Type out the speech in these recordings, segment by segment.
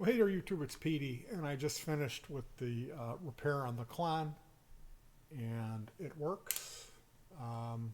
Well, hey there, YouTube. It's Petey, and I just finished with the repair on the klon, and it works. Um,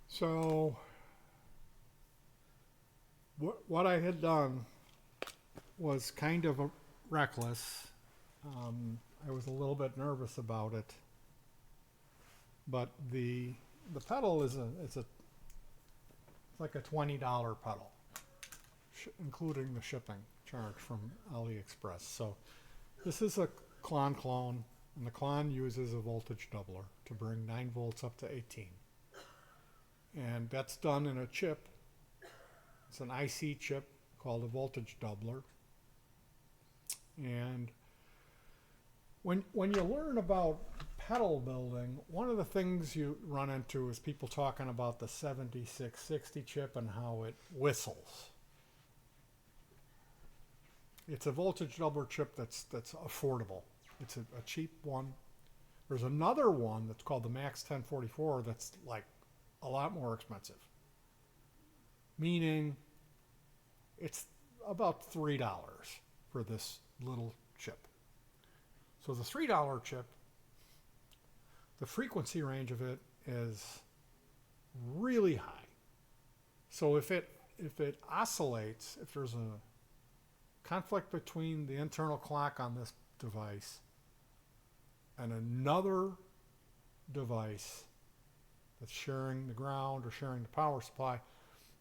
so, what I had done was kind of reckless. I was a little bit nervous about it, but the pedal is it's like a $20 pedal, including the shipping charge from AliExpress. So this is a klon clone, and the klon uses a voltage doubler to bring 9 volts up to 18. And that's done in a chip. It's an IC chip called a voltage doubler. And when you learn about pedal building, one of the things you run into is people talking about the 7660 chip and how it whistles. It's a voltage doubler chip that's affordable. It's a cheap one. There's another one that's called the Max 1044 that's like a lot more expensive. Meaning it's about $3 for this little chip. So the $3 chip, the frequency range of it is really high. So if it oscillates, if there's a conflict between the internal clock on this device and another device that's sharing the ground or sharing the power supply,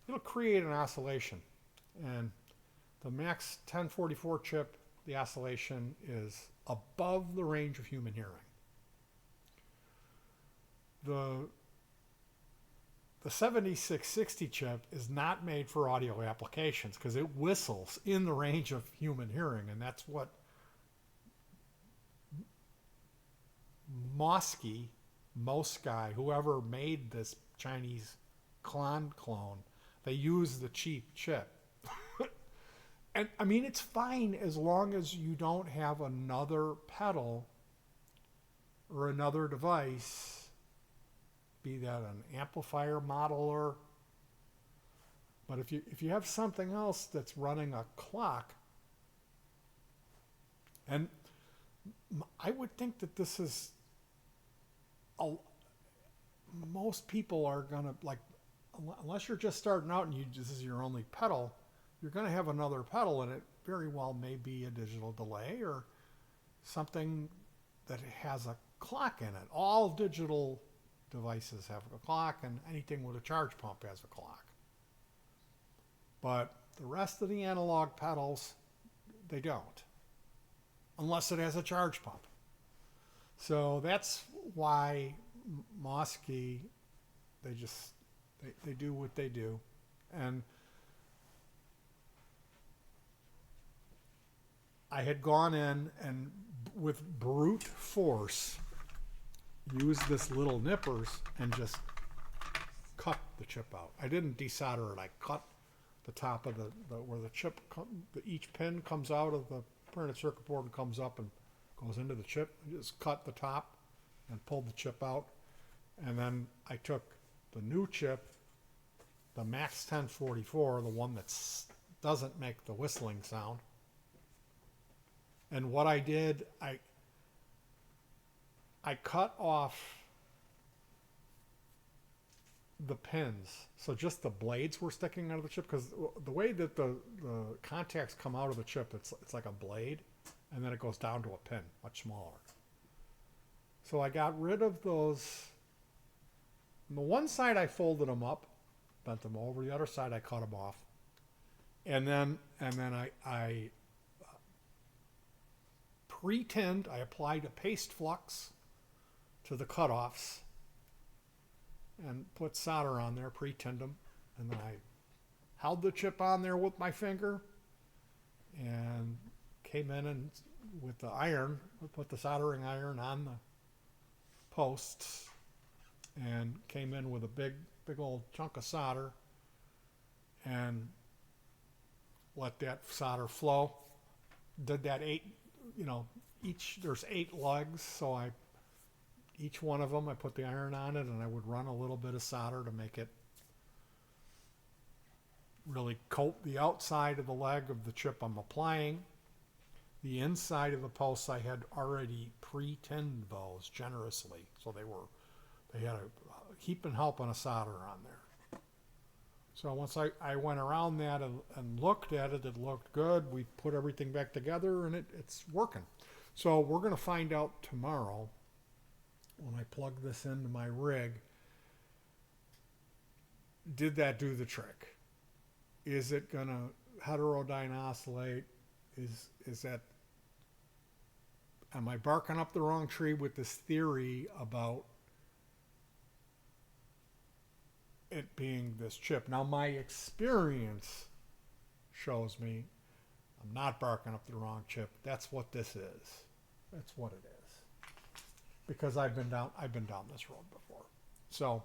it'll create an oscillation. And the Max 1044 chip, the oscillation is above the range of human hearing. The 7660 chip is not made for audio applications because it whistles in the range of human hearing, and that's what mosky, whoever made this Chinese klon clone, they use the cheap chip. And I mean, it's fine as long as you don't have another pedal or another device, be that an amplifier modeler. But if you have something else that's running a clock, and I would think that this is most people are gonna, like, unless you're just starting out and this is your only pedal, you're going to have another pedal, and it very well may be a digital delay or something that has a clock in it. All digital devices have a clock, and anything with a charge pump has a clock. But the rest of the analog pedals, they don't, unless it has a charge pump. So that's why Mosky, they do what they do. And I had gone in and with brute force used this little nippers and just cut the chip out. I didn't desolder it. I cut the top of where the chip, each pin comes out of the printed circuit board and comes up and goes into the chip. I just cut the top and pulled the chip out. And then I took the new chip, the Max 1044, the one that doesn't make the whistling sound. And what I did, I cut off the pins. So just the blades were sticking out of the chip, because the way that the contacts come out of the chip, it's like a blade, and then it goes down to a pin, much smaller. So I got rid of those. On the one side I folded them up, bent them over. The other side I cut them off. And then I pre-tinned. I applied a paste flux to the cutoffs and put solder on there, pre-tinned them, and then I held the chip on there with my finger and came in and with the iron, put the soldering iron on the posts and came in with a big old chunk of solder and let that solder flow. Did that there's 8 legs, so each one of them I put the iron on it, and I would run a little bit of solder to make it really coat the outside of the leg of the chip I'm applying. The inside of the posts I had already pre-tinned those generously, so they had a heaping helping of solder on there. So once I went around that and looked at it, it looked good. We put everything back together, and it's working. So we're going to find out tomorrow when I plug this into my rig, did that do the trick? Is it going to heterodyne oscillate? Is that, am I barking up the wrong tree with this theory about it being this chip? Now my experience shows me I'm not barking up the wrong chip. That's what this is. That's what it is. Because I've been down this road before. So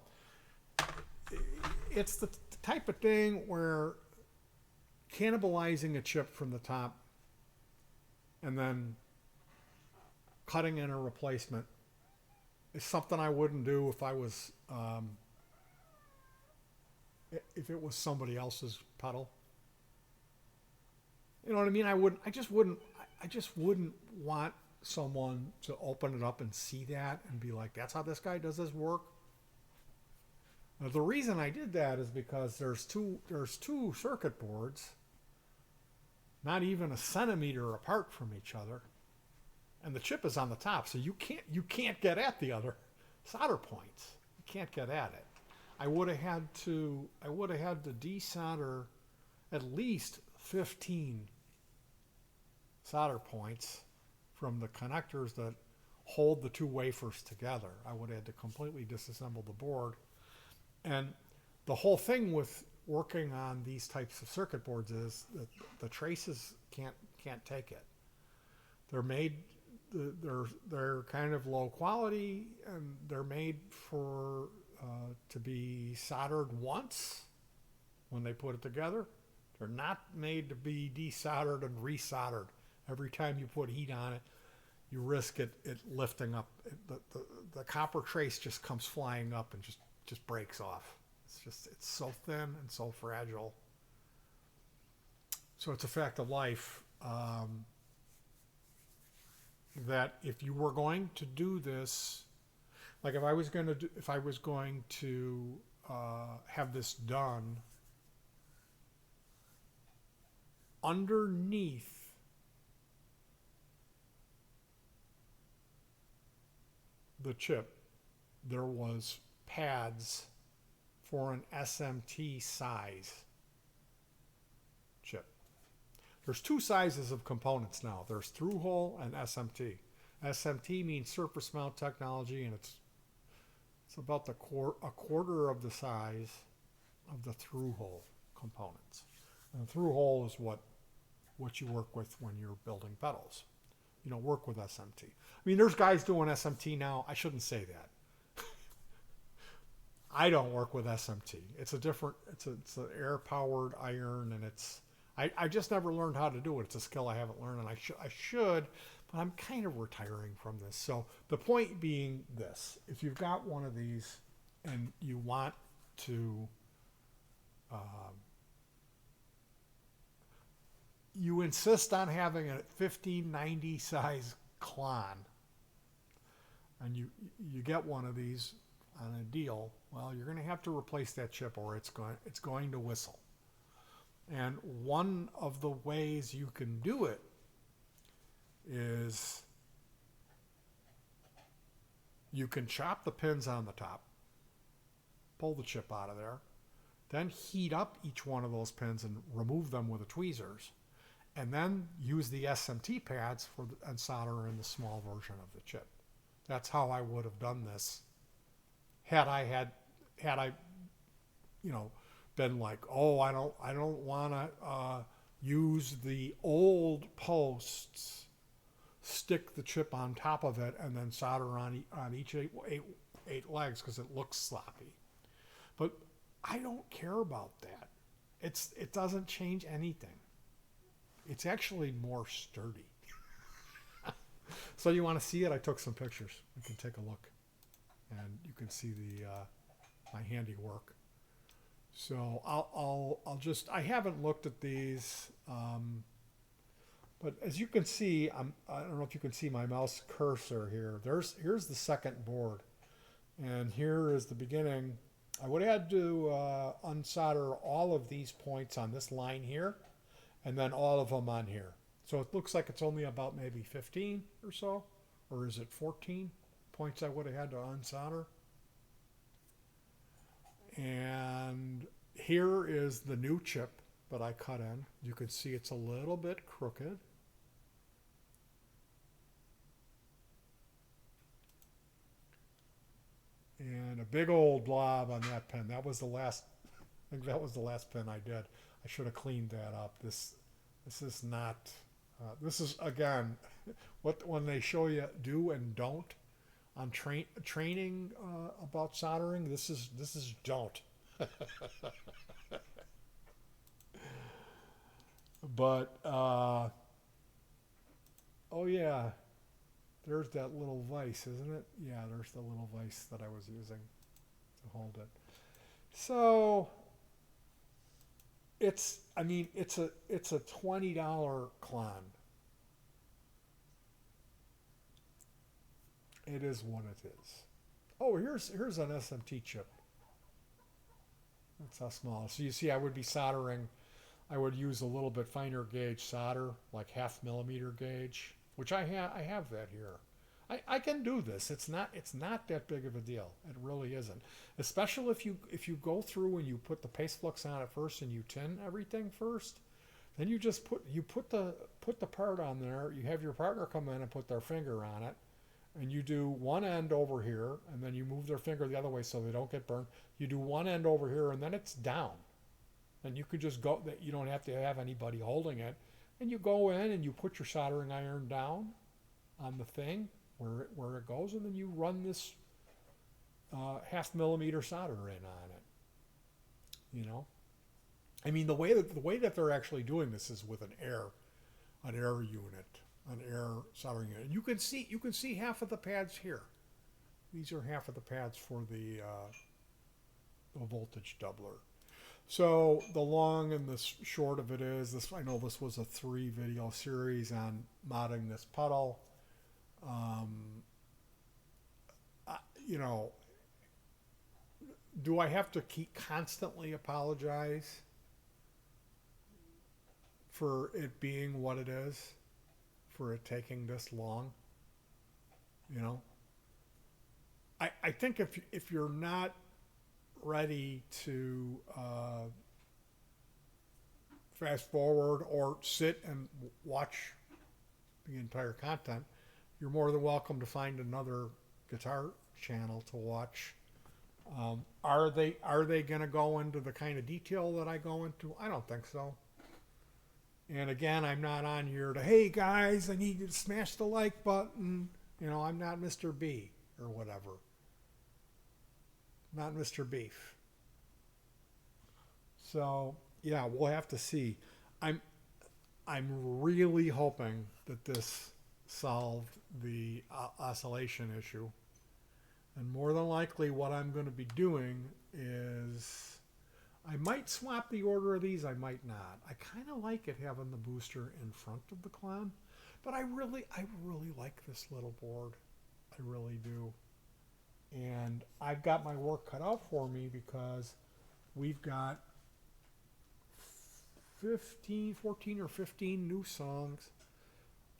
it's the type of thing where cannibalizing a chip from the top and then cutting in a replacement is something I wouldn't do if I was if it was somebody else's pedal. You know what I mean? I just wouldn't want someone to open it up and see that and be like, that's how this guy does his work. Now, the reason I did that is because there's two circuit boards not even a centimeter apart from each other, and the chip is on the top, so you can't get at the other solder points. You can't get at it. I would have had to desolder at least 15 solder points from the connectors that hold the two wafers together. I would have had to completely disassemble the board. And the whole thing with working on these types of circuit boards is that the traces can't take it. They're made, they're kind of low quality, and they're made for to be soldered once when they put it together. They're not made to be desoldered and resoldered. Every time you put heat on it, you risk it lifting up. The copper trace just comes flying up and just breaks off. It's so thin and so fragile. So it's a fact of life that if you were going to do this, like if I was going to have this done underneath the chip, there was pads for an SMT size chip. There's two sizes of components now. There's through hole and SMT. SMT means surface mount technology, and it's about a quarter of the size of the through hole components. And the through hole is what you work with when you're building pedals. You don't work with SMT. I mean, there's guys doing SMT now. I shouldn't say that. I don't work with SMT. It's an air-powered iron, and I just never learned how to do it. It's a skill I haven't learned, and I should, but I'm kind of retiring from this. So the point being this: if you've got one of these and you want to, you insist on having a 1590 size klon, and you get one of these, on a deal, well, you're going to have to replace that chip or it's going to whistle. And one of the ways you can do it is you can chop the pins on the top, pull the chip out of there, then heat up each one of those pins and remove them with the tweezers, and then use the SMT pads and solder in the small version of the chip. That's how I would have done this had I been like, oh, I don't want to use the old posts, stick the chip on top of it, and then solder on each eight legs because it looks sloppy. But I don't care about that. It doesn't change anything. It's actually more sturdy. So you want to see it? I took some pictures. You can take a look, and you can see my handiwork. So I'll just, I haven't looked at these, but as you can see, I don't know if you can see my mouse cursor here. Here's the second board, and here is the beginning. I would have had to unsolder all of these points on this line here, and then all of them on here. So it looks like it's only about maybe 15 or so, or is it 14 points I would have had to unsolder? And here is the new chip that I cut in. You can see it's a little bit crooked. And a big old blob on that pen. That was the last, I think that was the last pen I did. I should have cleaned that up. This is not, this is, again, when they show you do and don't on training about soldering, this is don't. But, oh yeah, there's that little vise, isn't it? Yeah, there's the little vise that I was using to hold it. So it's a $20 klon. It is what it is. Oh, here's an SMT chip. That's how small. So you see, I would be soldering. I would use a little bit finer gauge solder, like 0.5 millimeter gauge, which I have that here. I can do this. It's not that big of a deal. It really isn't. Especially if you go through and you put the paste flux on it first and you tin everything first, then you just put the part on there. You have your partner come in and put their finger on it, and you do one end over here, and then you move their finger the other way so they don't get burned. You do one end over here, and then it's down. And you could just go, that you don't have to have anybody holding it. And you go in and you put your soldering iron down on the thing where it goes, and then you run this 0.5 millimeter solder in on it. You know? I mean, the way that they're actually doing this is with an air unit. An air soldering unit. You can see half of the pads here. These are half of the pads for the voltage doubler. So the long and the short of it is this. I know this was a 3 video series on modding this pedal. You know, do I have to keep constantly apologize for it being what it is? For it taking this long, you know. I think if you're not ready to fast forward or sit and watch the entire content, you're more than welcome to find another guitar channel to watch. Are they going to go into the kind of detail that I go into? I don't think so. And again, I'm not on here to, hey guys, I need you to smash the like button. You know, I'm not Mr. B or whatever. Not Mr. Beef. So, yeah, we'll have to see. I'm really hoping that this solved the oscillation issue. And more than likely what I'm going to be doing is I might swap the order of these, I might not. I kind of like it having the booster in front of the klon, but I really like this little board. I really do. And I've got my work cut out for me because we've got 14 or 15 new songs,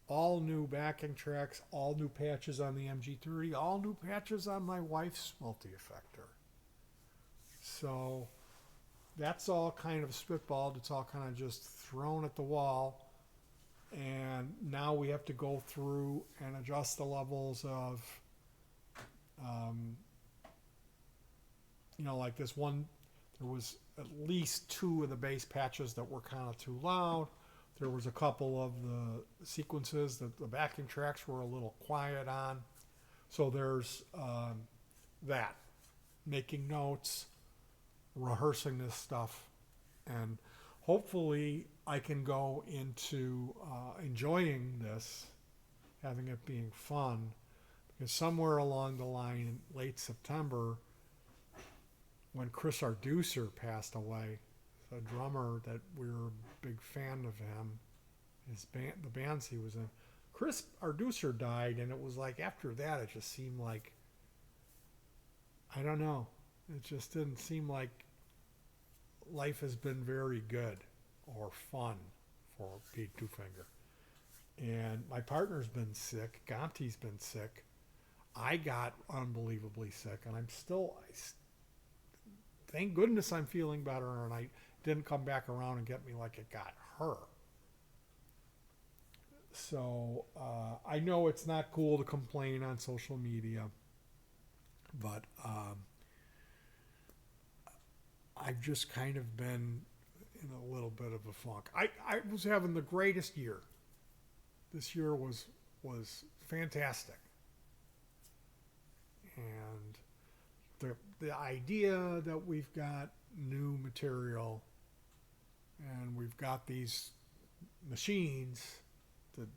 all new backing tracks, all new patches on the MG30, all new patches on my wife's multi-effector. So that's all kind of spitballed. It's all kind of just thrown at the wall. And now we have to go through and adjust the levels of, like this one, there was at least 2 of the bass patches that were kind of too loud. There was a couple of the sequences that the backing tracks were a little quiet on. So there's that, making notes, rehearsing this stuff, and hopefully I can go into enjoying this, having it being fun, because somewhere along the line in late September, when Chris Arducer passed away, the drummer that we were a big fan of him, his band, the bands he was in, Chris Arducer died, and it was like after that it just seemed like, I don't know, it just didn't seem like life has been very good or fun for Pete Twofinger. And my partner's been sick, Gonti's been sick, I got unbelievably sick, and thank goodness I'm feeling better, and I didn't come back around and get me like it got her. So I know it's not cool to complain on social media, but I've just kind of been in a little bit of a funk. I was having the greatest year. This year was fantastic. And the idea that we've got new material and we've got these machines, the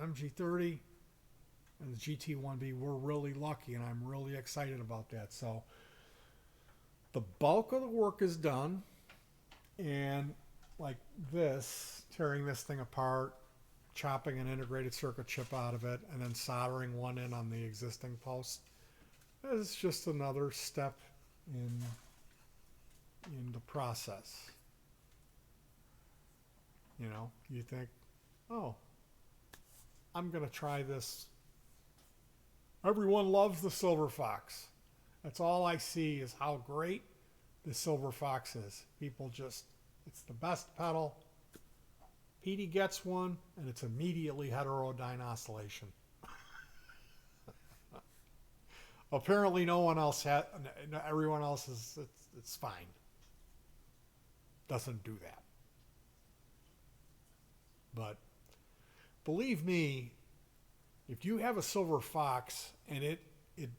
MG30 and the GT1B, we're really lucky, and I'm really excited about that. So the bulk of the work is done, and like this, tearing this thing apart, chopping an integrated circuit chip out of it, and then soldering one in on the existing post is just another step in the process. You think, oh, I'm going to try this. Everyone loves the Silver Fox. That's all I see is how great the Silver Fox is. People just, it's the best pedal. Petey gets one, and it's immediately heterodyne oscillation. Apparently no one else had, everyone else is, it's fine. Doesn't do that. But believe me, if you have a Silver Fox and it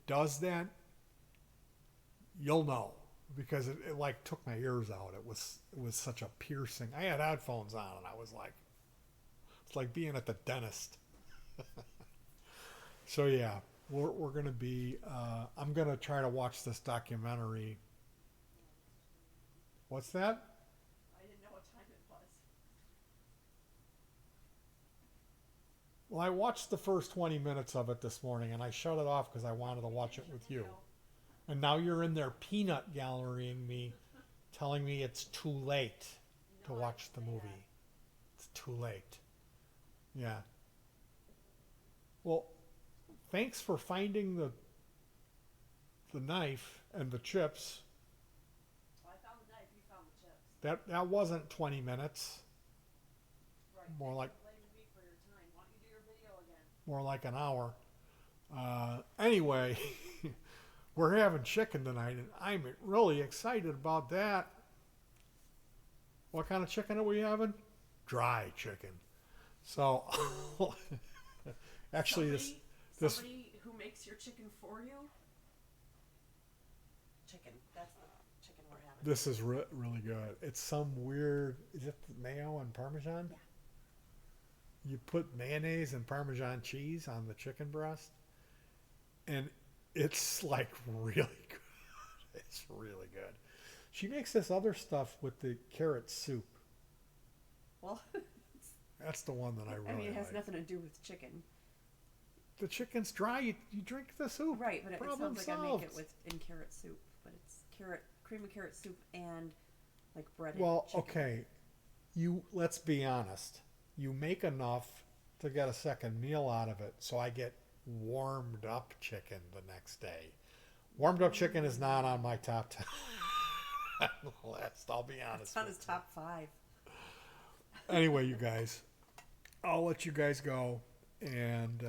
does that, you'll know, because it like took my ears out. It was such a piercing. I had headphones on and I was like, it's like being at the dentist. So yeah, we're going to be, I'm going to try to watch this documentary. What's that? I didn't know what time it was. Well, I watched the first 20 minutes of it this morning, and I shut it off because I wanted to watch it with you. And now you're in there peanut gallerying me, telling me it's too late to watch the movie. It's too late. Yeah. Well, thanks for finding the knife and the chips. Well, I found the knife, you found the chips. That wasn't 20 minutes. Right. More like Blaming me for your time. Why don't you do your video again? more like an hour. Anyway, we're having chicken tonight, and I'm really excited about that. What kind of chicken are we having? Dry chicken. So, actually, somebody who makes your chicken for you. Chicken. That's the chicken we're having. This is really good. It's some weird. Is it mayo and Parmesan? Yeah. You put mayonnaise and Parmesan cheese on the chicken breast, and it's like really good. It's really good. She makes this other stuff with the carrot soup. Well, That's the one that I really it has like. nothing to do with chicken. the chicken's dry. You drink the soup. Right, but it Problem sounds like I solved. make it in carrot soup, but it's cream of carrot soup and like breaded Well, chicken. okay. Let's be honest. You make enough to get a second meal out of it, so I get warmed up chicken the next day. Warmed up chicken is not on my top 10 list. I'll be honest. It's on with his you. top 5. Anyway, you guys, I'll let you guys go, and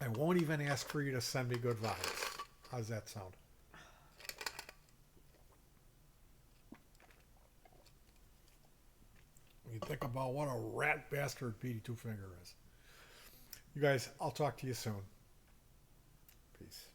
I won't even ask for you to send me good vibes. How's that sound? When you think about what a rat bastard Petey Two Finger is. You guys, I'll talk to you soon. Peace.